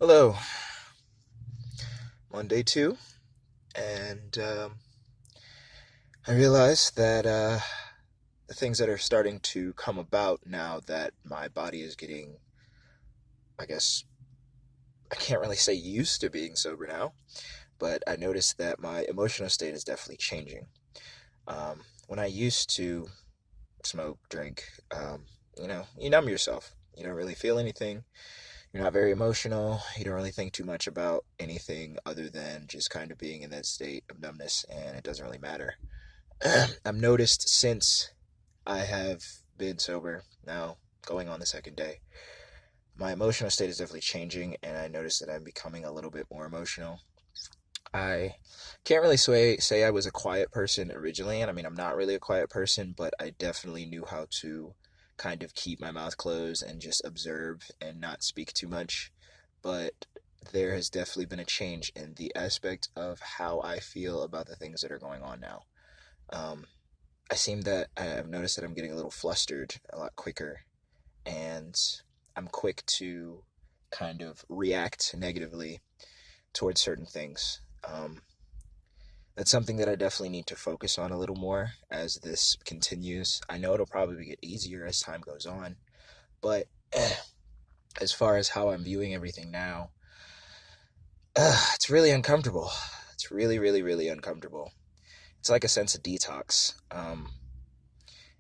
Hello, Monday 2, and I realized that the things that are starting to come about now that my body is getting, I guess, I can't really say used to being sober now, but I noticed that my emotional state is definitely changing. When I used to smoke, drink, you numb yourself. You don't really feel anything. You're not very emotional. You don't really think too much about anything other than just kind of being in that state of numbness, and it doesn't really matter. I've noticed since I have been sober, now going on the second day, my emotional state is definitely changing, and I noticed that I'm becoming a little bit more emotional. I can't really say I was a quiet person originally, and I mean, I'm not really a quiet person, but I definitely knew how to kind of keep my mouth closed and just observe and not speak too much. But there has definitely been a change in the aspect of how I feel about the things that are going on now. Um, I've noticed that I'm getting a little flustered a lot quicker, and I'm quick to kind of react negatively towards certain things. That's something that I definitely need to focus on a little more as this continues. I know it'll probably get easier as time goes on, but as far as how I'm viewing everything now, it's really uncomfortable. It's really, really, really uncomfortable. It's like a sense of detox.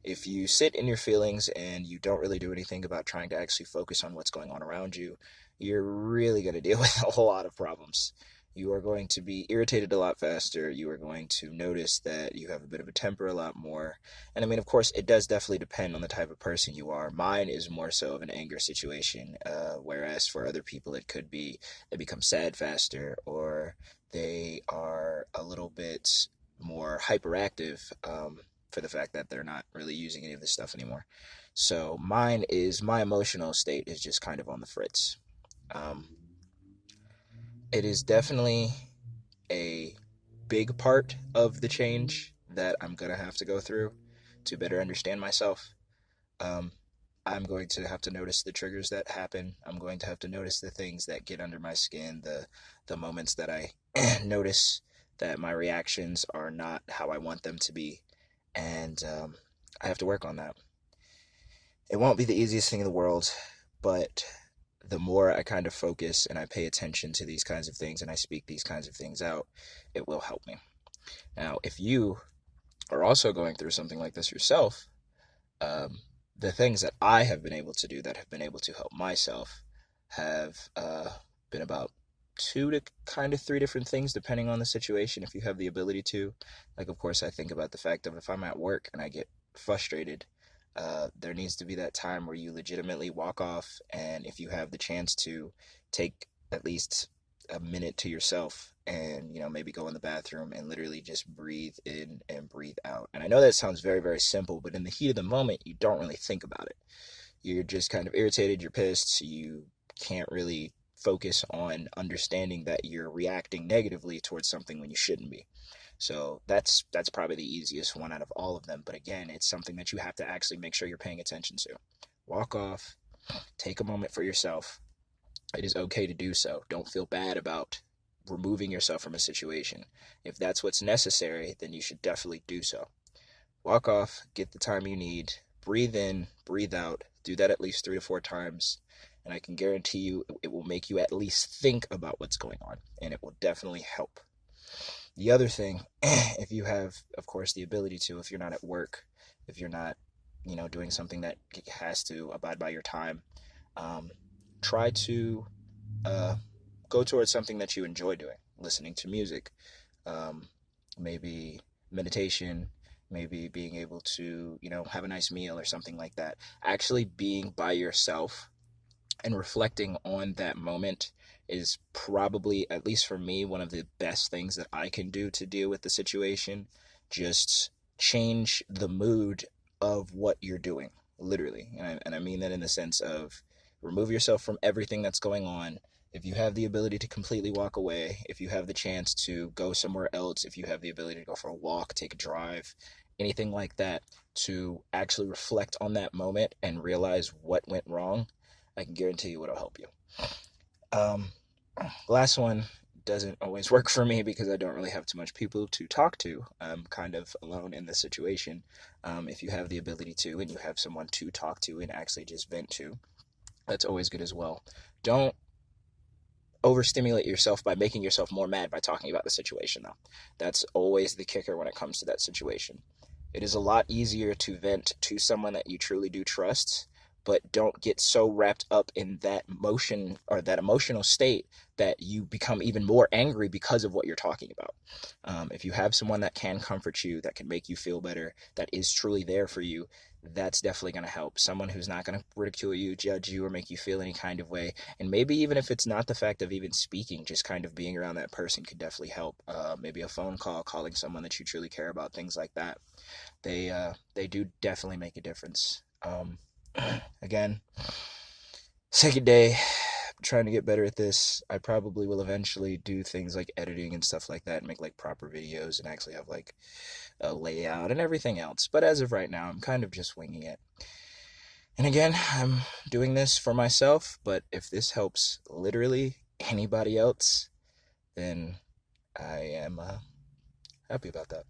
If you sit in your feelings and you don't really do anything about trying to actually focus on what's going on around you, you're really going to deal with a whole lot of problems. You are going to be irritated a lot faster. You are going to notice that you have a bit of a temper a lot more. And I mean, of course, it does definitely depend on the type of person you are. Mine is more so of an anger situation, whereas for other people, it could be they become sad faster or they are a little bit more hyperactive. For the fact that they're not really using any of this stuff anymore. So my emotional state is just kind of on the fritz. Um, it is definitely a big part of the change that I'm gonna have to go through to better understand myself. Um, I'm going to have to notice the triggers that happen. I'm going to have to notice the things that get under my skin, the moments that I notice that my reactions are not how I want them to be, and I have to work on that. It won't be the easiest thing in the world, but the more I kind of focus and I pay attention to these kinds of things and I speak these kinds of things out, it will help me. Now, if you are also going through something like this yourself, um, the things that I have been able to do that have been able to help myself have been about two to kind of three different things depending on the situation if you have the ability to. Like, of course, I think about the fact of if I'm at work and I get frustrated, there needs to be that time where you legitimately walk off, and if you have the chance to take at least a minute to yourself and maybe go in the bathroom and literally just breathe in and breathe out. And I know that sounds very, very simple, but in the heat of the moment you don't really think about it. You're just kind of irritated, you're pissed, you can't really focus on understanding that you're reacting negatively towards something when you shouldn't be. So that's probably the easiest one out of all of them. But again, it's something that you have to actually make sure you're paying attention to. Walk off, take a moment for yourself. It is okay to do so. Don't feel bad about removing yourself from a situation. If that's what's necessary, then you should definitely do so. Walk off, get the time you need, breathe in, breathe out. Do that at least 3 to 4 times. And I can guarantee you it will make you at least think about what's going on. And it will definitely help. The other thing, if you have, of course, the ability to, if you're not at work, if you're not, doing something that has to abide by your time, um, try to uh, go towards something that you enjoy doing, listening to music, um, maybe meditation, maybe being able to, have a nice meal or something like that. Actually being by yourself and reflecting on that moment is probably, at least for me, one of the best things that I can do to deal with the situation. Just change the mood of what you're doing, literally. And I mean that in the sense of remove yourself from everything that's going on. If you have the ability to completely walk away, if you have the chance to go somewhere else, if you have the ability to go for a walk, take a drive, anything like that, to actually reflect on that moment and realize what went wrong, I can guarantee you it'll help you. Um, The last one doesn't always work for me because I don't really have too much people to talk to. I'm kind of alone in this situation. If you have the ability to and you have someone to talk to and actually just vent to, that's always good as well. Don't overstimulate yourself by making yourself more mad by talking about the situation, though. That's always the kicker when it comes to that situation. It is a lot easier to vent to someone that you truly do trust, but don't get so wrapped up in that motion or that emotional state that you become even more angry because of what you're talking about. If you have someone that can comfort you, that can make you feel better, that is truly there for you, that's definitely going to help. Someone who's not going to ridicule you, judge you, or make you feel any kind of way. And maybe even if it's not the fact of even speaking, just kind of being around that person could definitely help. Maybe a phone call, calling someone that you truly care about, things like that. They do definitely make a difference. Again, second day, trying to get better at this. I probably will eventually do things like editing and stuff like that and make like proper videos and actually have like a layout and everything else. But as of right now, I'm kind of just winging it. And again, I'm doing this for myself, but if this helps literally anybody else, then I am happy about that.